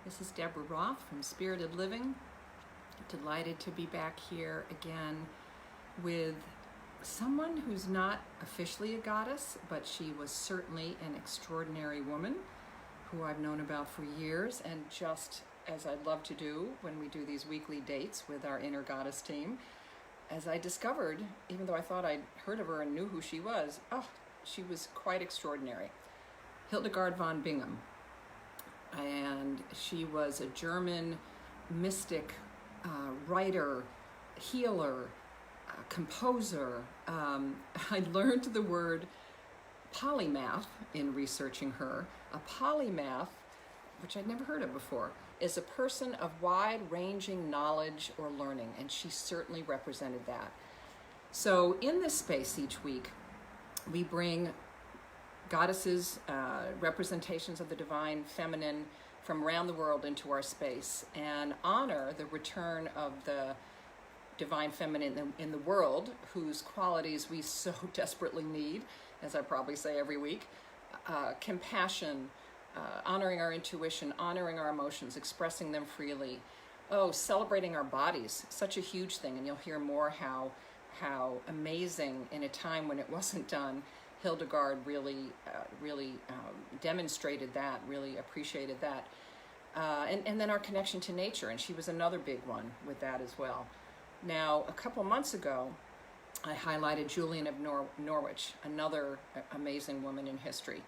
This is Deborah Roth from Spirited Living. Delighted to be back here again with someone who's not officially a goddess, but she was certainly an extraordinary woman who I've known about for years, and just as I love to do when we do these weekly dates with our inner goddess team, as I discovered, even though I thought I'd heard of her and knew who she was, she was quite extraordinary. Hildegard von Bingen. And she was a German mystic, writer, healer, composer. I learned the word polymath in researching her. A polymath, which I'd never heard of before, is a person of wide-ranging knowledge or learning, and she certainly represented that. So in this space each week, we bring goddesses, representations of the divine feminine from around the world into our space, and honor the return of the divine feminine in the world, whose qualities we so desperately need, as I probably say every week. Compassion, honoring our intuition, honoring our emotions, expressing them freely. Celebrating our bodies, such a huge thing, and you'll hear more how amazing in a time when it wasn't done. Hildegard really demonstrated that, really appreciated that. And then our connection to nature, and she was another big one with that as well. Now, a couple months ago, I highlighted Julian of Norwich, another amazing woman in history.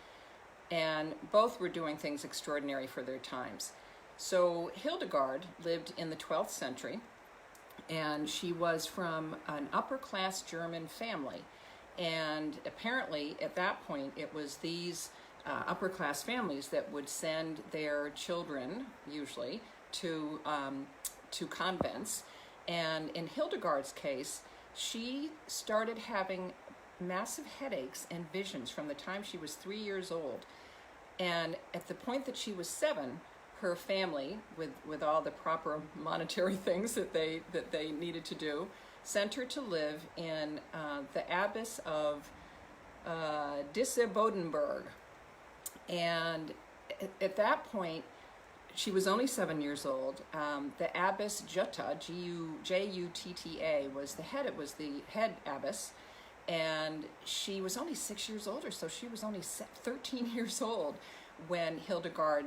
And both were doing things extraordinary for their times. So Hildegard lived in the 12th century, and she was from an upper-class German family. And apparently, at that point, it was these upper-class families that would send their children, usually, to convents. And in Hildegard's case, she started having massive headaches and visions from the time she was 3 years old. And at the point that she was 7, her family, with all the proper monetary things that they needed to do, sent her to live in the Abbes of Disse-Bodenberg. And at that point, she was only 7 years old. The Abbess Jutta, J-U-T-T-A, was the head abbess, and she was only 6 years older, so she was only 13 years old when Hildegard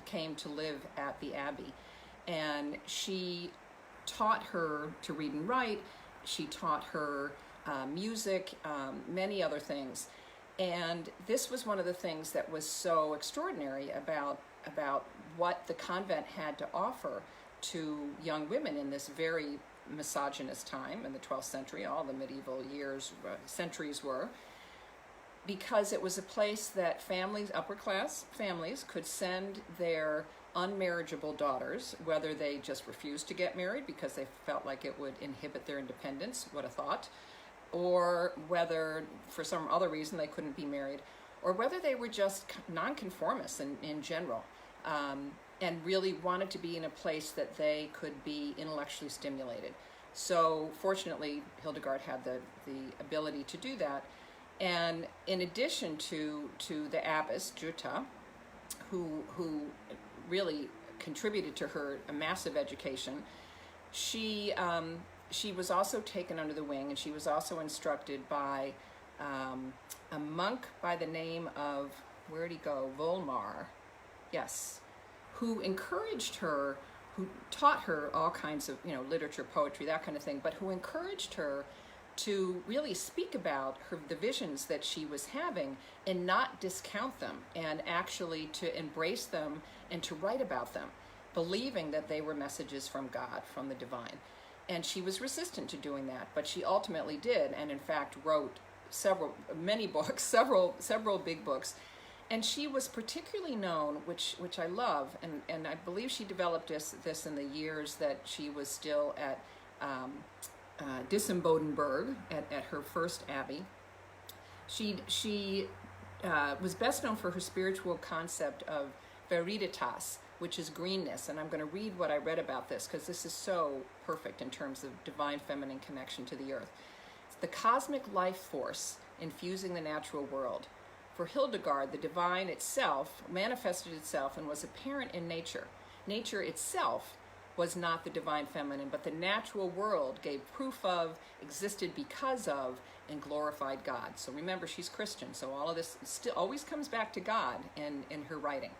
came to live at the abbey. And she taught her to read and write. She taught her music, many other things. And this was one of the things that was so extraordinary about what the convent had to offer to young women in this very misogynist time in the 12th century. All the medieval centuries were, because it was a place that families, upper-class families, could send their unmarriageable daughters, whether they just refused to get married because they felt like it would inhibit their independence, what a thought, or whether for some other reason they couldn't be married, or whether they were just nonconformists in general, and really wanted to be in a place that they could be intellectually stimulated. So fortunately, Hildegard had the ability to do that. And in addition to the Abbess, Jutta, who really contributed to her a massive education, she was also taken under the wing, and she was also instructed by a monk by the name of, where'd he go, Volmar, yes, who encouraged her, who taught her all kinds of, literature, poetry, that kind of thing, but who encouraged her to really speak about the visions that she was having and not discount them, and actually to embrace them and to write about them, believing that they were messages from God, from the divine. And she was resistant to doing that, but she ultimately did, and in fact wrote many books, several big books. And she was particularly known, which I love, and I believe she developed this in the years that she was still at Disse-Bodenberg, at her first abbey. She was best known for her spiritual concept of viriditas, which is greenness. And I'm going to read what I read about this, because this is so perfect in terms of divine feminine connection to the earth. It's the cosmic life force infusing the natural world. For Hildegard, the divine itself manifested itself and was apparent in nature. nature itself was not the divine feminine, but the natural world gave proof of, existed because of, and glorified God. So remember, she's Christian, so all of this still always comes back to God in her writing.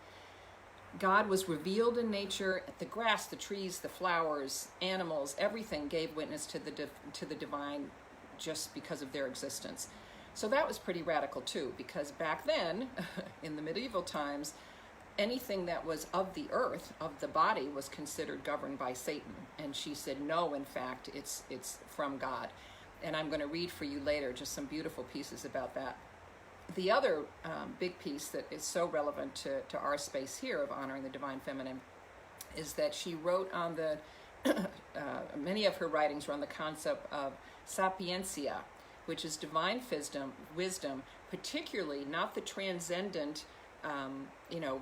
God was revealed in nature. The grass, the trees, the flowers, animals, everything gave witness to the divine just because of their existence. So that was pretty radical too, because back then, in the medieval times, anything that was of the earth, of the body, was considered governed by Satan. And she said, no, in fact, it's from God. And I'm going to read for you later just some beautiful pieces about that. The other big piece that is so relevant to our space here of honoring the divine feminine is that she wrote on the, many of her writings were on the concept of sapiencia, which is divine wisdom, particularly not the transcendent,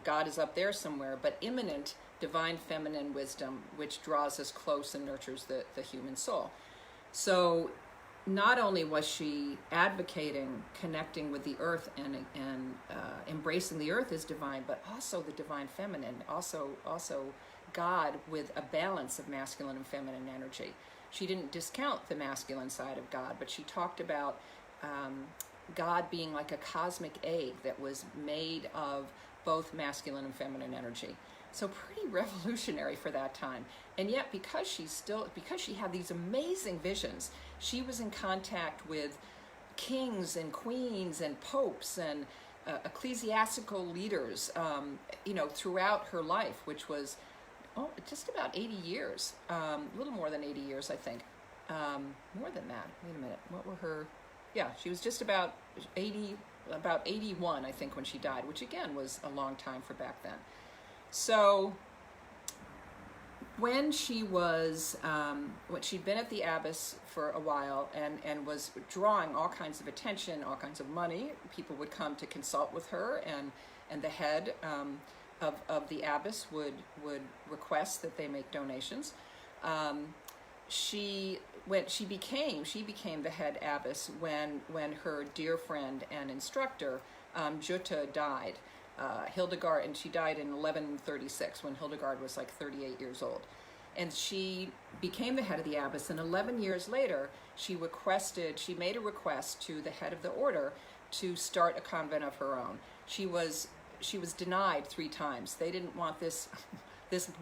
God is up there somewhere, but immanent divine feminine wisdom, which draws us close and nurtures the human soul. So not only was she advocating connecting with the earth and embracing the earth as divine, but also the divine feminine, also God with a balance of masculine and feminine energy. She didn't discount the masculine side of God, but she talked about God being like a cosmic egg that was made of both masculine and feminine energy. So pretty revolutionary for that time. And yet, because she had these amazing visions, she was in contact with kings and queens and popes and ecclesiastical leaders, throughout her life, which was just about 80 years, a little more than 80 years, I think. More than that. Wait a minute. What were her? Yeah, she was just about 81, I think, when she died, which again was a long time for back then. So when she was, she'd been at the Abbes for a while and was drawing all kinds of attention, all kinds of money. People would come to consult with her, and the head of the Abbes would request that they make donations. She became the head abbess when her dear friend and instructor Jutta died. Hildegard, and she died in 1136 when Hildegard was like 38 years old. And she became the head of the Abbess, and 11 years later she made a request to the head of the order to start a convent of her own. She was denied 3 times. They didn't want this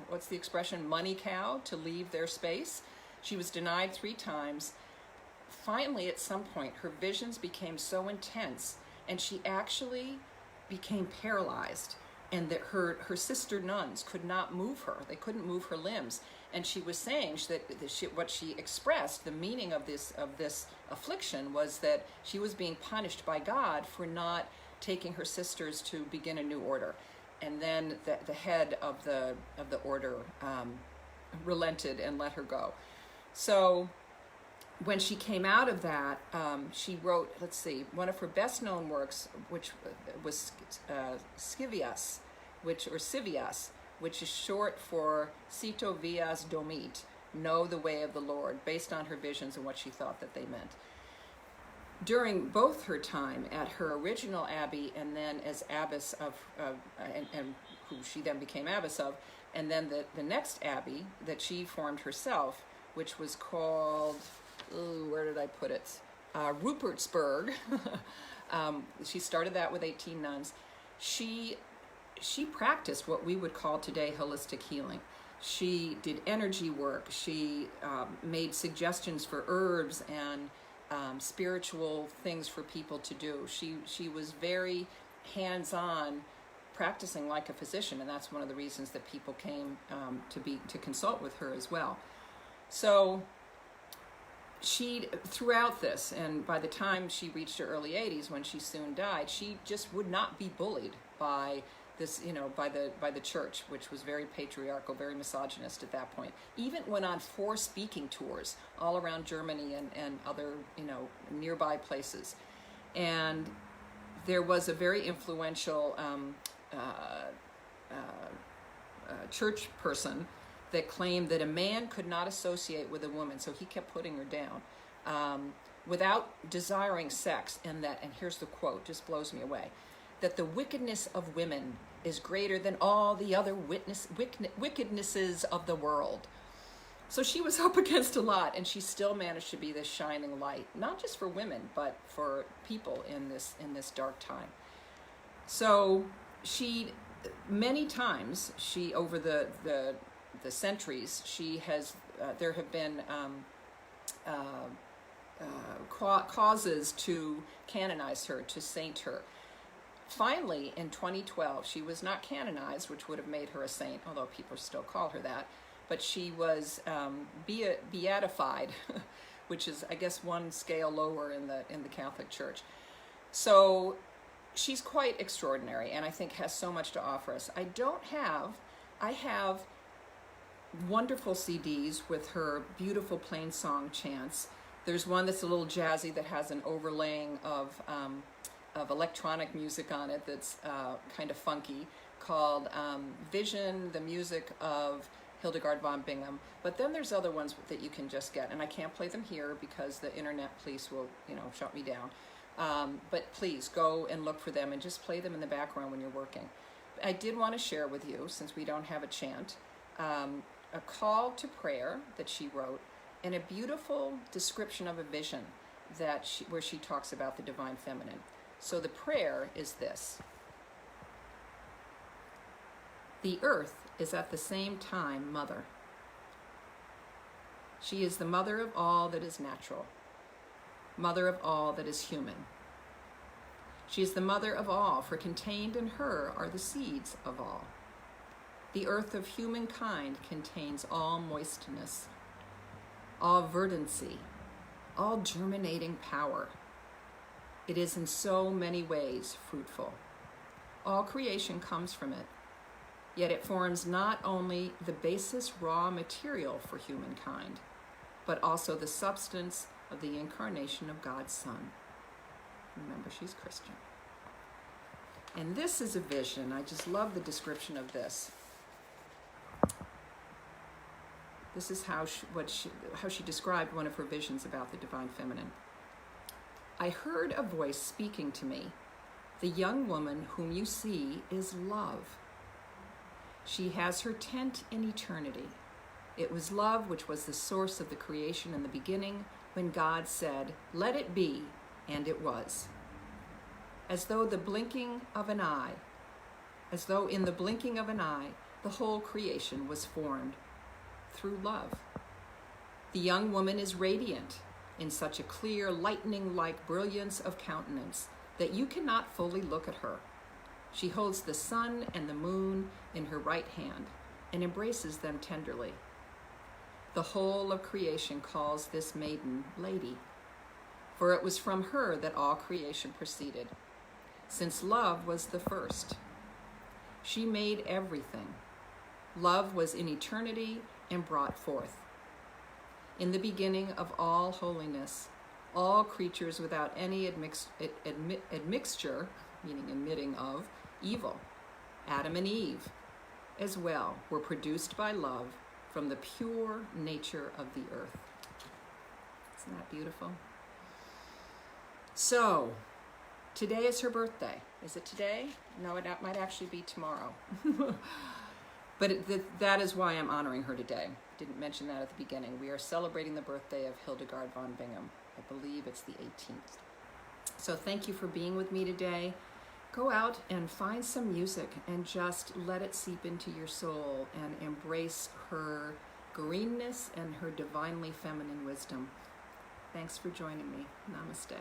what's the expression, money cow, to leave their space. She was denied 3 times. Finally, at some point, her visions became so intense, and she actually became paralyzed, and that her sister nuns could not move her. They couldn't move her limbs. And she was saying that what she expressed, the meaning of this affliction, was that she was being punished by God for not taking her sisters to begin a new order. And then the head of the order relented and let her go. So when she came out of that, she wrote, one of her best-known works, which was Scivias, which is short for Cito Vias Domit, Know the Way of the Lord, based on her visions and what she thought that they meant. During both her time at her original abbey and then as abbess of, and who she then became abbess of, and then the next abbey that she formed herself, which was called, where did I put it? Rupertsberg. She started that with 18 nuns. She practiced what we would call today holistic healing. She did energy work. She made suggestions for herbs and spiritual things for people to do. She was very hands-on, practicing like a physician, and that's one of the reasons that people came to consult with her as well. So she, throughout this, and by the time she reached her early 80s, when she soon died, she just would not be bullied by this, by the church, which was very patriarchal, very misogynist at that point. Even went on 4 speaking tours all around Germany and other, nearby places. And there was a very influential church person that claimed that a man could not associate with a woman, so he kept putting her down, without desiring sex, and here's the quote, just blows me away, that the wickedness of women is greater than all the other wickednesses of the world. So she was up against a lot, and she still managed to be this shining light, not just for women, but for people in this dark time. So she, many times, over the centuries, she has, there have been causes to canonize her, to saint her. Finally, in 2012, she was not canonized, which would have made her a saint, although people still call her that. But she was beatified, which is, I guess, one scale lower in the Catholic Church. So she's quite extraordinary, and I think has so much to offer us. I have wonderful CDs with her beautiful plain song chants. There's one that's a little jazzy that has an overlaying of electronic music on it that's kind of funky, called Vision, the music of Hildegard von Bingen. But then there's other ones that you can just get, and I can't play them here because the internet police will, shut me down. But please go and look for them and just play them in the background when you're working. I did want to share with you, since we don't have a chant, a call to prayer that she wrote, and a beautiful description of a vision where she talks about the divine feminine. So the prayer is this: the earth is at the same time mother. She is the mother of all that is natural, mother of all that is human. She is the mother of all, for contained in her are the seeds of all. The earth of humankind contains all moistness, all verdancy, all germinating power. It is in so many ways fruitful. All creation comes from it. Yet it forms not only the basis raw material for humankind, but also the substance of the incarnation of God's Son. Remember, she's Christian. And this is a vision. I just love the description of this. This is how she described one of her visions about the divine feminine. I heard a voice speaking to me. The young woman whom you see is love. She has her tent in eternity. It was love which was the source of the creation in the beginning, when God said, "Let it be," and it was. As though in the blinking of an eye, the whole creation was formed through love. The young woman is radiant in such a clear, lightning-like brilliance of countenance that you cannot fully look at her. She holds the sun and the moon in her right hand and embraces them tenderly. The whole of creation calls this maiden Lady, for it was from her that all creation proceeded, since love was the first. She made everything. Love was in eternity and brought forth. In the beginning of all holiness, all creatures without any admixture, meaning admitting of, evil, Adam and Eve, as well, were produced by love from the pure nature of the earth. Isn't that beautiful? So, today is her birthday. Is it today? No, it might actually be tomorrow. But that is why I'm honoring her today. Didn't mention that at the beginning. We are celebrating the birthday of Hildegard von Bingen. I believe it's the 18th. So thank you for being with me today. Go out and find some music and just let it seep into your soul and embrace her greenness and her divinely feminine wisdom. Thanks for joining me. Namaste.